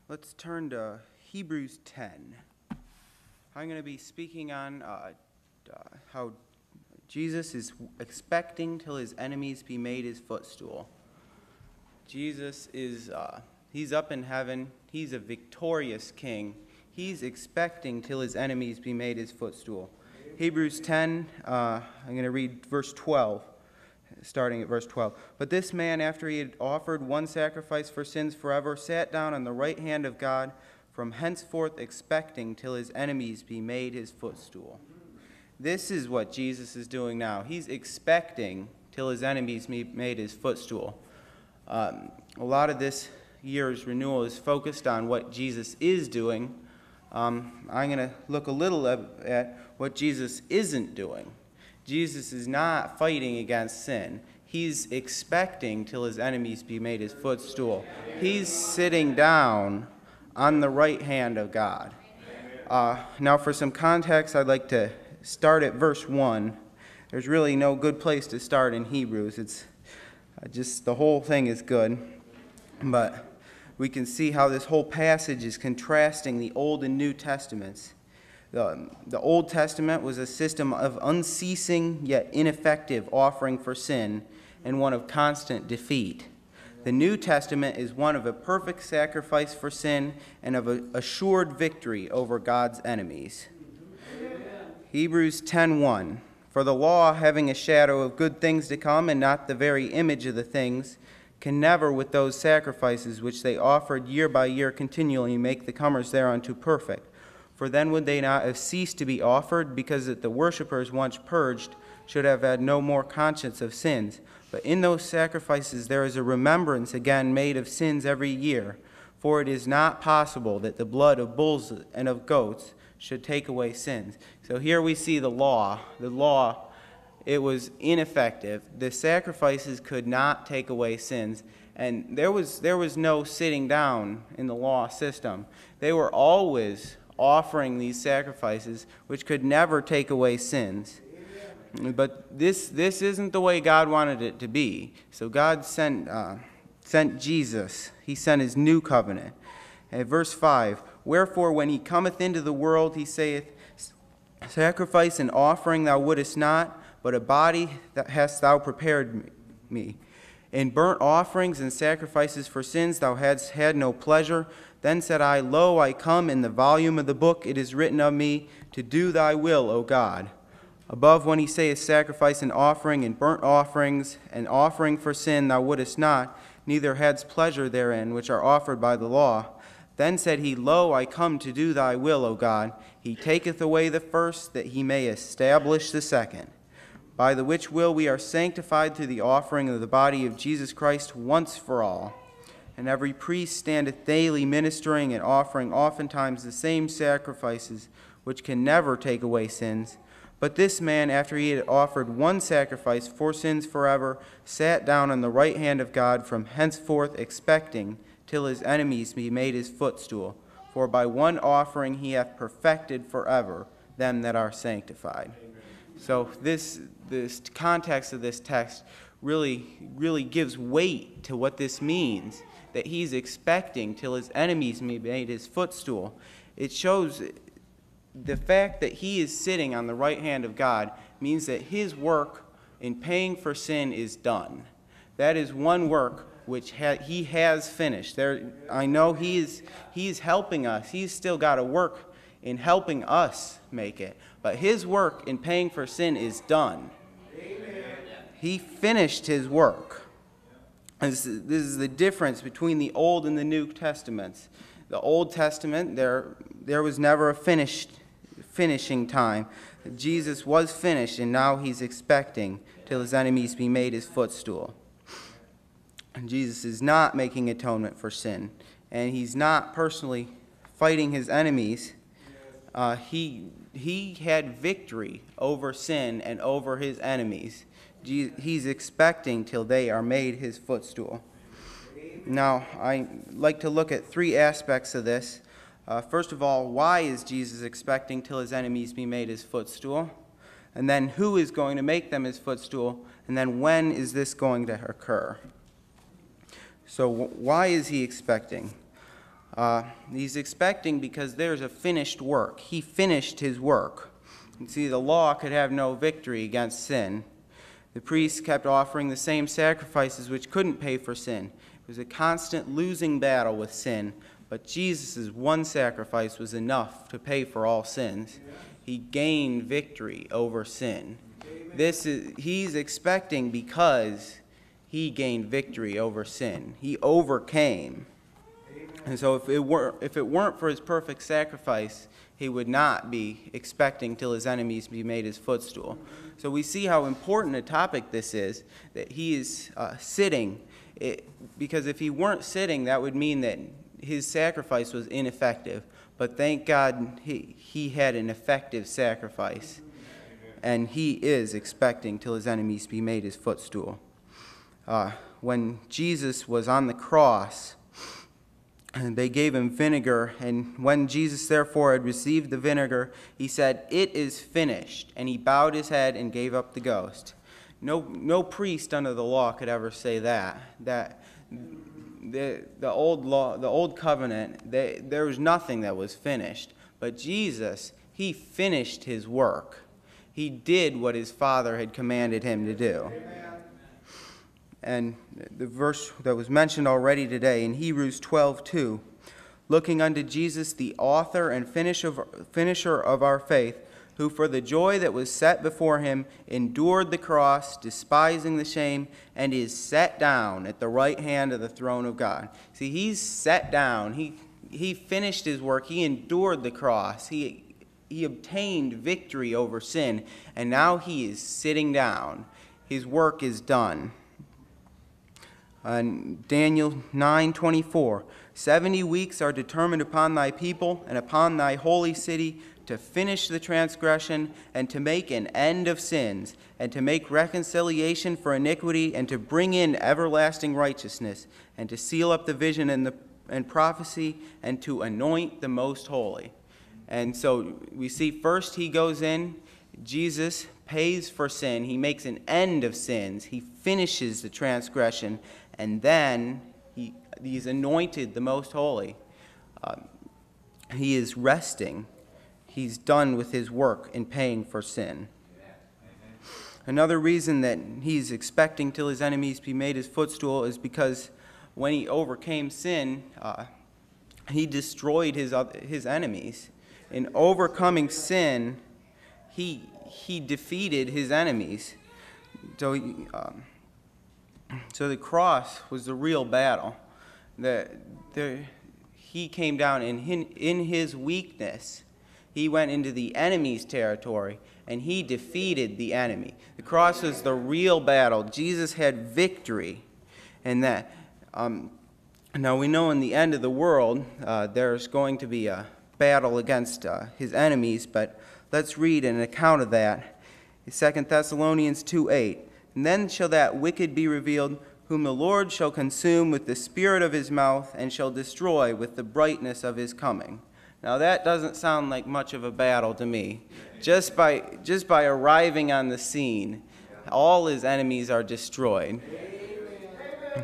Let's turn to Hebrews 10. I'm going to be speaking on how Jesus is expecting till his enemies be made his footstool. Jesus is, he's up in heaven. He's a victorious king. He's expecting till his enemies be made his footstool. Hebrews 10, I'm going to read verse 12. Starting at verse 12. But this man, after he had offered one sacrifice for sins forever, sat down on the right hand of God, from henceforth expecting till his enemies be made his footstool. This is what Jesus is doing now. He's expecting till his enemies be made his footstool. A lot of this year's renewal is focused on what Jesus is doing. I'm going to look a little at what Jesus isn't doing. Jesus is not fighting against sin. He's expecting till his enemies be made his footstool. He's sitting down on the right hand of God. Now for some context, I'd like to start at verse 1. There's really no good place to start in Hebrews. It's just the whole thing is good. But we can see how this whole passage is contrasting the Old and New Testaments. The Old Testament was a system of unceasing yet ineffective offering for sin and one of constant defeat. The New Testament is one of a perfect sacrifice for sin and of an assured victory over God's enemies. Amen. Hebrews 10:1. For the law, having a shadow of good things to come and not the very image of the things, can never with those sacrifices which they offered year by year continually make the comers thereunto perfect. For then would they not have ceased to be offered, because that the worshippers once purged should have had no more conscience of sins. But in those sacrifices there is a remembrance again made of sins every year. For it is not possible that the blood of bulls and of goats should take away sins. So here we see the law. The law, it was ineffective. The sacrifices could not take away sins. And there was no sitting down in the law system. They were always offering these sacrifices which could never take away sins. But this isn't the way God wanted it to be. So God sent Jesus. He sent his new covenant. At verse 5, wherefore when he cometh into the world, he saith, sacrifice and offering thou wouldest not, but a body that hast thou prepared me. In burnt offerings and sacrifices for sins thou hadst had no pleasure. Then said I, Lo, I come, in the volume of the book it is written of me, to do thy will, O God. Above when he saith sacrifice and offering and burnt offerings and offering for sin thou wouldest not, neither hadst pleasure therein, which are offered by the law. Then said he, Lo, I come to do thy will, O God. He taketh away the first, that he may establish the second. By the which will we are sanctified through the offering of the body of Jesus Christ once for all. And every priest standeth daily ministering and offering oftentimes the same sacrifices, which can never take away sins. But this man, after he had offered one sacrifice for sins forever, sat down on the right hand of God, from henceforth expecting till his enemies be made his footstool. For by one offering he hath perfected forever them that are sanctified. Amen. So this context of this text really gives weight to what this means, that he's expecting till his enemies be made his footstool. It shows the fact that he is sitting on the right hand of God means that his work in paying for sin is done. That is one work which he has finished. I know he's helping us. He's still got to work in helping us make it. But his work in paying for sin is done. Amen. He finished his work. This is the difference between the Old and the New Testaments. The Old Testament, there was never a finishing time. Jesus was finished, and now he's expecting till his enemies be made his footstool. And Jesus is not making atonement for sin, and he's not personally fighting his enemies. He had victory over sin and over his enemies. He's expecting till they are made his footstool. Now, I like to look at three aspects of this. First of all, why is Jesus expecting till his enemies be made his footstool? And then who is going to make them his footstool? And then when is this going to occur? So why is he expecting? He's expecting because there's a finished work. He finished his work. You see, the law could have no victory against sin. The priests kept offering the same sacrifices which couldn't pay for sin. It was a constant losing battle with sin, but Jesus' one sacrifice was enough to pay for all sins. He gained victory over sin. He's expecting because he gained victory over sin. He overcame. And so if it weren't for his perfect sacrifice, he would not be expecting till his enemies be made his footstool. So we see how important a topic this is, that he is sitting. Because if he weren't sitting, that would mean that his sacrifice was ineffective. But thank God he had an effective sacrifice. And he is expecting till his enemies be made his footstool. When Jesus was on the cross, and they gave him vinegar, and when Jesus therefore had received the vinegar, he said, "It is finished," and he bowed his head and gave up the ghost. No priest under the law could ever say that. The old law, the old covenant, there was nothing that was finished. But Jesus, he finished his work. He did what his Father had commanded him to do. And the verse that was mentioned already today in Hebrews 12:2, looking unto Jesus, the author and finisher of our faith, who for the joy that was set before him endured the cross, despising the shame, and is set down at the right hand of the throne of God. See, he's set down. He finished his work. He endured the cross. He obtained victory over sin, and now he is sitting down. His work is done. Daniel 9:24, 70 weeks are determined upon thy people and upon thy holy city to finish the transgression and to make an end of sins and to make reconciliation for iniquity and to bring in everlasting righteousness and to seal up the vision and prophecy and to anoint the most holy. And so we see first he goes in, Jesus pays for sin, he makes an end of sins, he finishes the transgression, and then he's anointed the most holy. He is resting. He's done with his work in paying for sin. Another reason that he's expecting till his enemies be made his footstool is because when he overcame sin, he destroyed his enemies. In overcoming sin, he defeated his enemies. So the cross was the real battle. He came down in his weakness. He went into the enemy's territory, and he defeated the enemy. The cross was the real battle. Jesus had victory in that. Now we know in the end of the world, there's going to be a battle against his enemies, but let's read an account of that. 2 Thessalonians 2:8. And then shall that wicked be revealed, whom the Lord shall consume with the spirit of his mouth, and shall destroy with the brightness of his coming. Now that doesn't sound like much of a battle to me. Just by arriving on the scene, all his enemies are destroyed.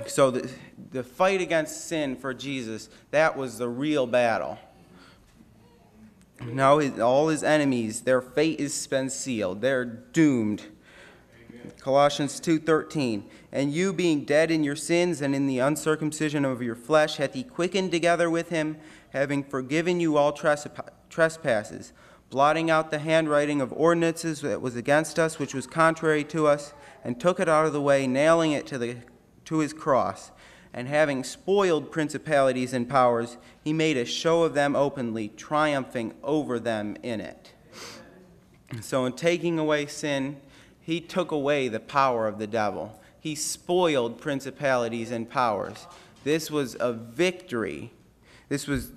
So the fight against sin for Jesus, that was the real battle. Now all his enemies, their fate has been sealed. They're doomed. Colossians 2:13, and you being dead in your sins and in the uncircumcision of your flesh, hath he quickened together with him, having forgiven you all trespasses, blotting out the handwriting of ordinances that was against us, which was contrary to us, and took it out of the way, nailing it to his cross. And having spoiled principalities and powers, he made a show of them openly, triumphing over them in it. So in taking away sin, he took away the power of the devil. He spoiled principalities and powers. This was a victory. This was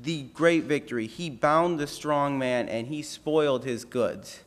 the great victory. He bound the strong man and he spoiled his goods.